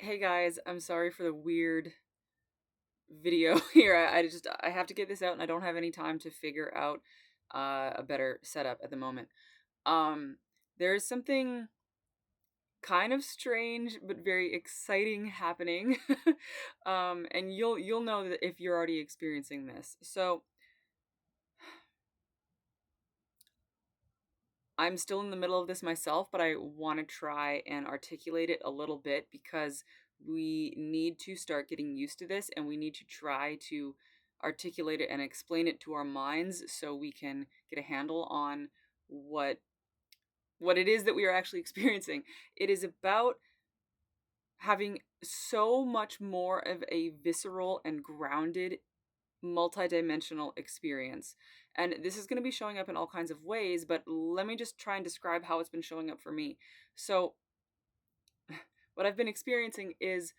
Hey guys, I'm sorry for the weird video here. I have to get this out and I don't have any time to figure out a better setup at the moment. Um there's something kind of strange but very exciting happening. And you'll know that if you're already experiencing this. So, I'm still in the middle of this myself, but I want to try and articulate it a little bit because we need to start getting used to this and we need to try to articulate it and explain it to our minds so we can get a handle on what what it is that we are actually experiencing. It is about having so much more of a visceral and grounded multidimensional experience. And this is going to be showing up in all kinds of ways, but let me just try and describe how it's been showing up for me. So, what I've been experiencing is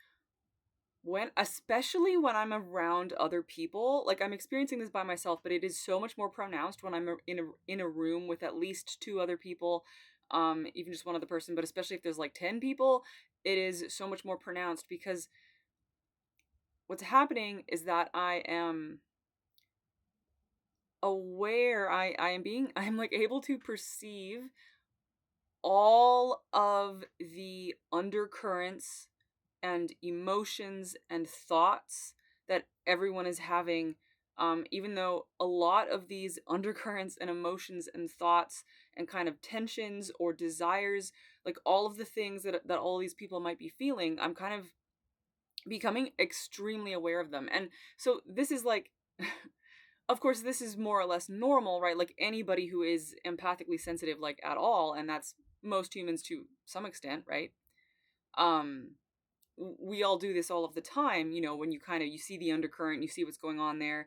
especially when I'm around other people, like I'm experiencing this by myself, but it is so much more pronounced when I'm in a room with at least two other people, even just one other person, but especially if there's like 10 people, it is so much more pronounced because what's happening is that I am aware I'm like able to perceive all of the undercurrents and emotions and thoughts that everyone is having, even though a lot of these undercurrents and emotions and thoughts and kind of tensions or desires, like all of the things that all these people might be feeling, I'm kind of becoming extremely aware of them. And so this is like of course this is more or less normal, right? Like anybody who is empathically sensitive like at all, and that's most humans to some extent, right? um we all do this all of the time, when you see the undercurrent, you see what's going on there.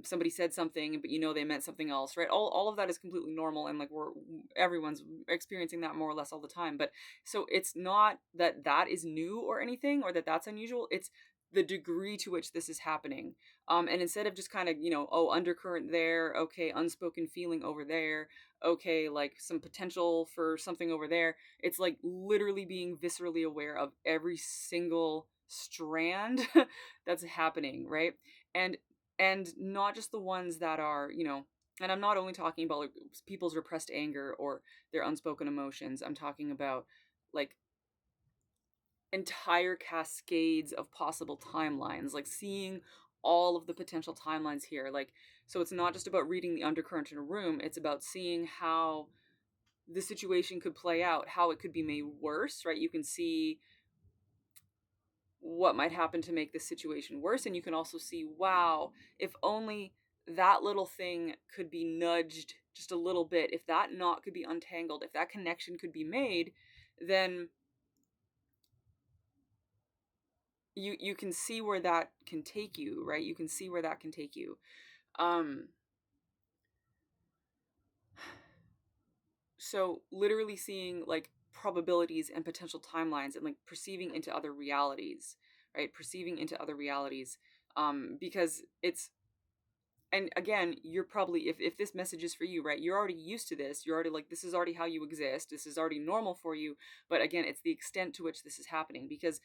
Somebody said something but they meant something else, right? All of that is completely normal, and like everyone's experiencing that more or less all the time. But so it's not that that is new or anything, or that that's unusual. It's the degree to which this is happening. And instead of just kind of, oh, undercurrent there, okay, unspoken feeling over there, okay, like some potential for something over there, it's like literally being viscerally aware of every single strand that's happening, right? And not just the ones that are, and I'm not only talking about like people's repressed anger or their unspoken emotions. I'm talking about like entire cascades of possible timelines, like seeing all of the potential timelines here. Like, so it's not just about reading the undercurrent in a room, it's about seeing how the situation could play out, how it could be made worse, right? You can see what might happen to make this situation worse, and you can also see, wow, if only that little thing could be nudged just a little bit, if that knot could be untangled, if that connection could be made, then you can see where that can take you, right? You can see where that can take you. Um so literally seeing like probabilities and potential timelines and like perceiving into other realities, right? Perceiving into other realities, because it's, and again, you're probably, if this message is for you, right, you're already used to this, you're already like, this is already how you exist, this is already normal for you. But again, it's the extent to which this is happening, because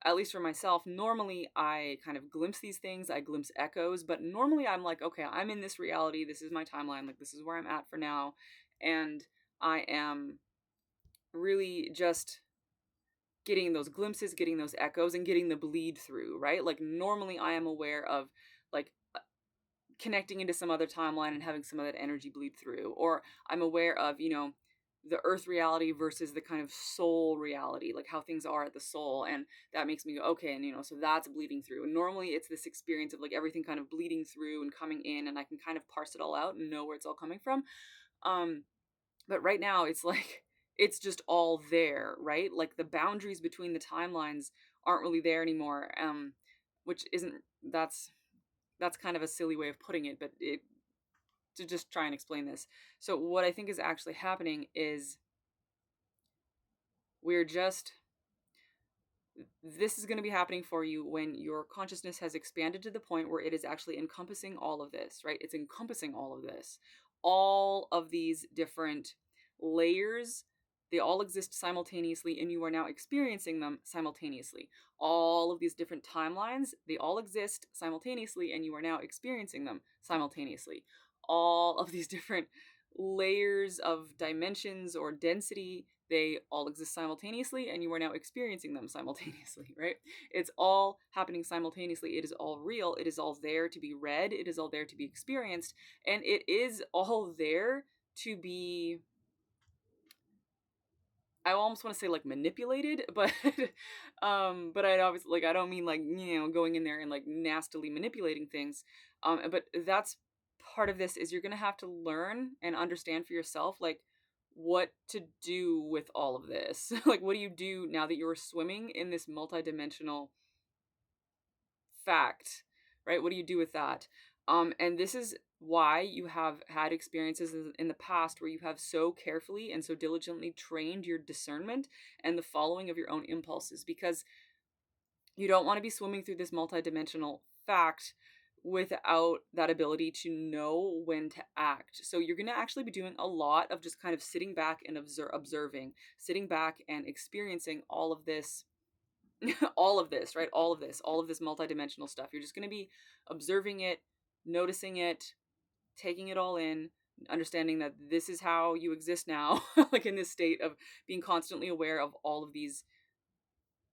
at least for myself, normally I kind of glimpse these things, I glimpse echoes, but normally I'm like, okay, I'm in this reality, this is my timeline, like this is where I'm at for now. And I am really just getting those glimpses, getting those echoes, and getting the bleed through, right? Like normally I am aware of like connecting into some other timeline and having some of that energy bleed through, or I'm aware of, the earth reality versus the kind of soul reality, like how things are at the soul, and that makes me go, okay, and so that's bleeding through. And normally it's this experience of like everything kind of bleeding through and coming in, and I can kind of parse it all out and know where it's all coming from. um but right now it's like it's just all there, right? Like the boundaries between the timelines aren't really there anymore. Which isn't that's kind of a silly way of putting it, but to just try and explain this. So what I think is actually happening is we're just this is going to be happening for you when your consciousness has expanded to the point where it is actually encompassing all of this, right? It's encompassing all of this, all of these different layers, They all exist simultaneously, and you are now experiencing them simultaneously. All of these different timelines, they all exist simultaneously, and you are now experiencing them simultaneously. All of these different layers of dimensions or density, they all exist simultaneously, and you are now experiencing them simultaneously, right? It's all happening simultaneously. It is all real. It is all there to be read. It is all there to be experienced. And it is all there to be, I almost want to say like manipulated, but but I obviously, like, I don't mean like, going in there and like nastily manipulating things. But that's part of this, is you're gonna have to learn and understand for yourself, like, what to do with all of this. Like, what do you do now that you're swimming in this multidimensional fact, right? What do you do with that? And this is why you have had experiences in the past where you have so carefully and so diligently trained your discernment and the following of your own impulses, because you don't want to be swimming through this multidimensional fact without that ability to know when to act. So you're going to actually be doing a lot of just kind of sitting back and observing, sitting back and experiencing all of this, all of this, right? All of this multidimensional stuff. You're just going to be observing it, noticing it, taking it all in, understanding that this is how you exist now, like in this state of being constantly aware of all of these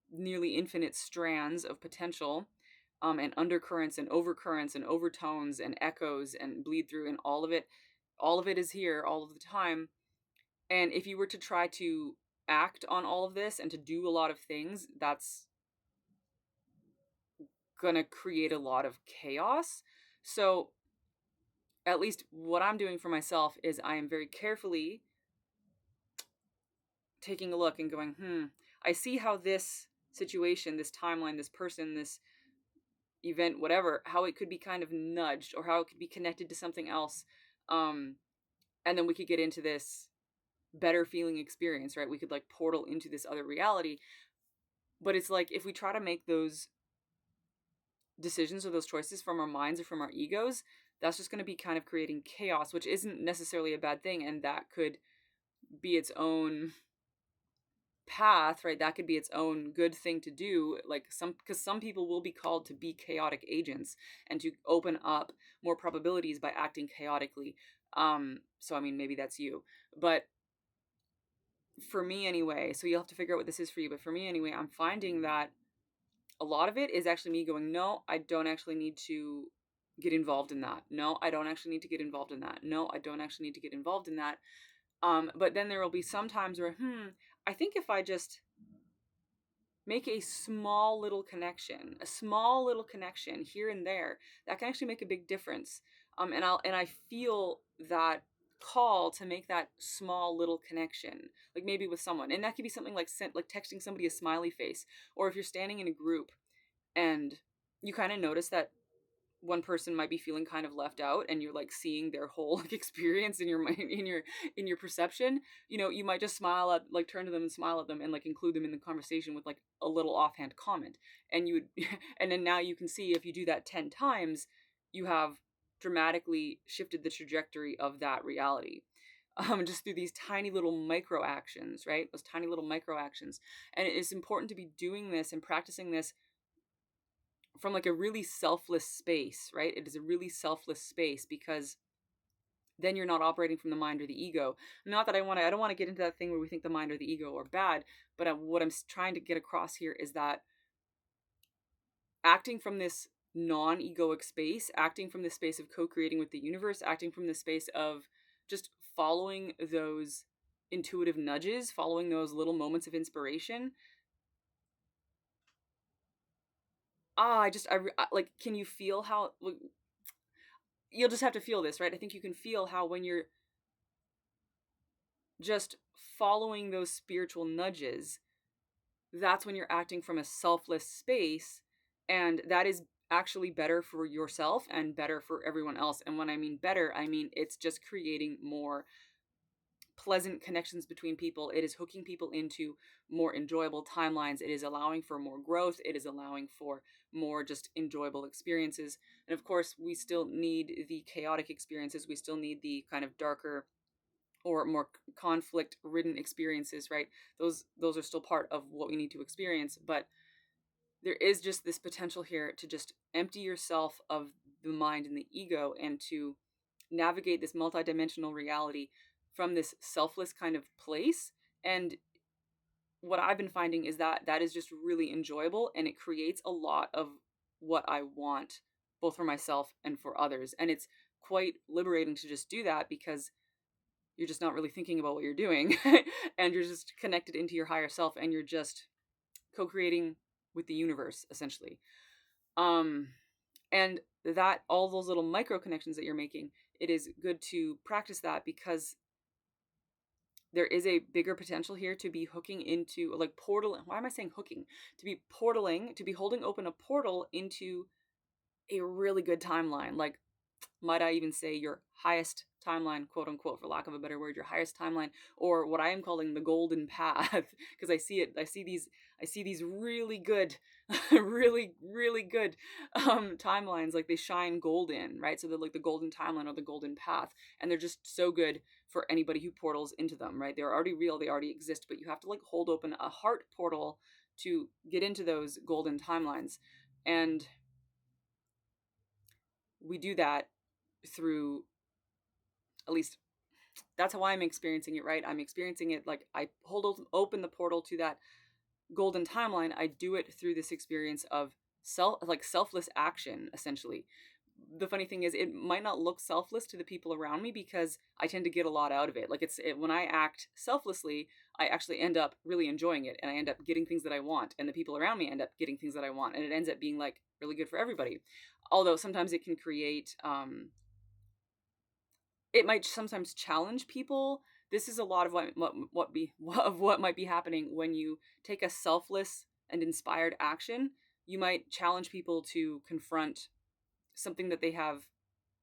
nearly infinite strands of potential, and undercurrents and overcurrents and overtones and echoes and bleed through, and all of it is here all of the time. And if you were to try to act on all of this and to do a lot of things, that's gonna create a lot of chaos. So at least what I'm doing for myself is I am very carefully taking a look and going, I see how this situation, this timeline, this person, this event, whatever, how it could be kind of nudged, or how it could be connected to something else. And then we could get into this better feeling experience, right? We could like portal into this other reality. But it's like, if we try to make those decisions or those choices from our minds or from our egos, that's just going to be kind of creating chaos, which isn't necessarily a bad thing. And that could be its own path, right? That could be its own good thing to do. Like, because some people will be called to be chaotic agents and to open up more probabilities by acting chaotically. So I mean, maybe that's you, but for me anyway, so you'll have to figure out what this is for you, but for me anyway, I'm finding that a lot of it is actually me going, no, I don't actually need to get involved in that. No, I don't actually need to get involved in that. No, I don't actually need to get involved in that. But then there will be some times where, I think if I just make a small little connection here and there, that can actually make a big difference. And I feel that call to make that small little connection, like maybe with someone, and that could be something like texting somebody a smiley face, or if you're standing in a group and you kind of notice that one person might be feeling kind of left out, and you're like seeing their whole like experience in your mind, in your perception, you might just turn to them and smile at them and like include them in the conversation with like a little offhand comment. And you would and then now you can see, if you do that 10 times, you have dramatically shifted the trajectory of that reality, just through these tiny little micro actions, right? Those tiny little micro actions. And it's important to be doing this and practicing this from like a really selfless space, right? It is a really selfless space, because then you're not operating from the mind or the ego. Not that I don't want to get into that thing where we think the mind or the ego are bad, but what I'm trying to get across here is that acting from this non-egoic space, acting from this space of co-creating with the universe, acting from this space of just following those intuitive nudges, following those little moments of inspiration. Like, can you feel how, you'll just have to feel this, right? I think you can feel how when you're just following those spiritual nudges, that's when you're acting from a selfless space, and that is actually better for yourself and better for everyone else. And when I mean better, I mean it's just creating more pleasant connections between people. It is hooking people into more enjoyable timelines. It is allowing for more growth. It is allowing for more just enjoyable experiences. And of course, we still need the chaotic experiences. We still need the kind of darker, or more conflict ridden experiences, right? Those are still part of what we need to experience, but there is just this potential here to just empty yourself of the mind and the ego, and to navigate this multidimensional reality from this selfless kind of place. And what I've been finding is that that is just really enjoyable, and it creates a lot of what I want, both for myself and for others. And it's quite liberating to just do that, because you're just not really thinking about what you're doing and you're just connected into your higher self, and you're just co-creating with the universe, essentially. um and that, all those little micro connections that you're making, it is good to practice that, because there is a bigger potential here to be hooking into, like, portal. Why am I saying hooking? To be portaling, to be holding open a portal into a really good timeline. Like, might I even say your highest timeline, quote unquote, for lack of a better word, your highest timeline, or what I am calling the golden path, because I see these really good, really good timelines, like they shine golden, right? So they're like the golden timeline or the golden path, and they're just so good for anybody who portals into them, right? They're already real, they already exist, but you have to like hold open a heart portal to get into those golden timelines. And we do that through, at least that's how I'm experiencing it, right? I'm experiencing it like I hold open the portal to that golden timeline. I do it through this experience of selfless action, essentially. The funny thing is, it might not look selfless to the people around me, because I tend to get a lot out of it. Like, when I act selflessly, I actually end up really enjoying it, and I end up getting things that I want, and the people around me end up getting things that I want, and it ends up being like really good for everybody. Although sometimes it can create it might sometimes challenge people. This is a lot of what might be happening when you take a selfless and inspired action. You might challenge people to confront something that they have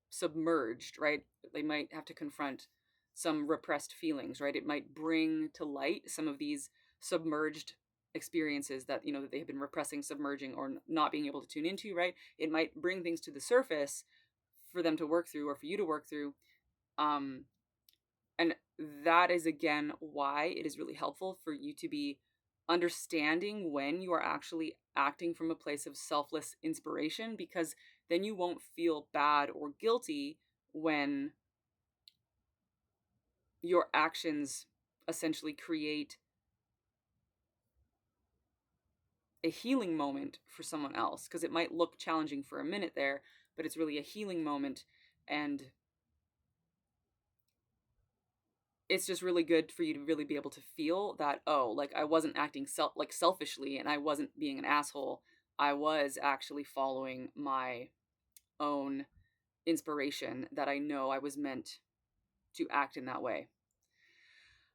submerged, right? They might have to confront some repressed feelings, right? It might bring to light some of these submerged experiences that, that they have been repressing, submerging, or not being able to tune into, right? It might bring things to the surface for them to work through, or for you to work through. um and that is, again, why it is really helpful for you to be understanding when you are actually acting from a place of selfless inspiration, because then you won't feel bad or guilty when your actions essentially create a healing moment for someone else. Because it might look challenging for a minute there, but it's really a healing moment. And it's just really good for you to really be able to feel that, oh, like, I wasn't acting selfishly, and I wasn't being an asshole. I was actually following my own inspiration, that I know I was meant to act in that way.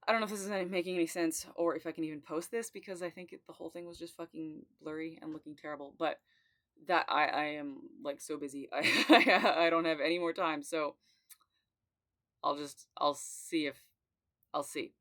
I don't know if this is making any sense, or if I can even post this, because I think the whole thing was just fucking blurry and looking terrible. But that I am like so busy. I don't have any more time, so I'll see.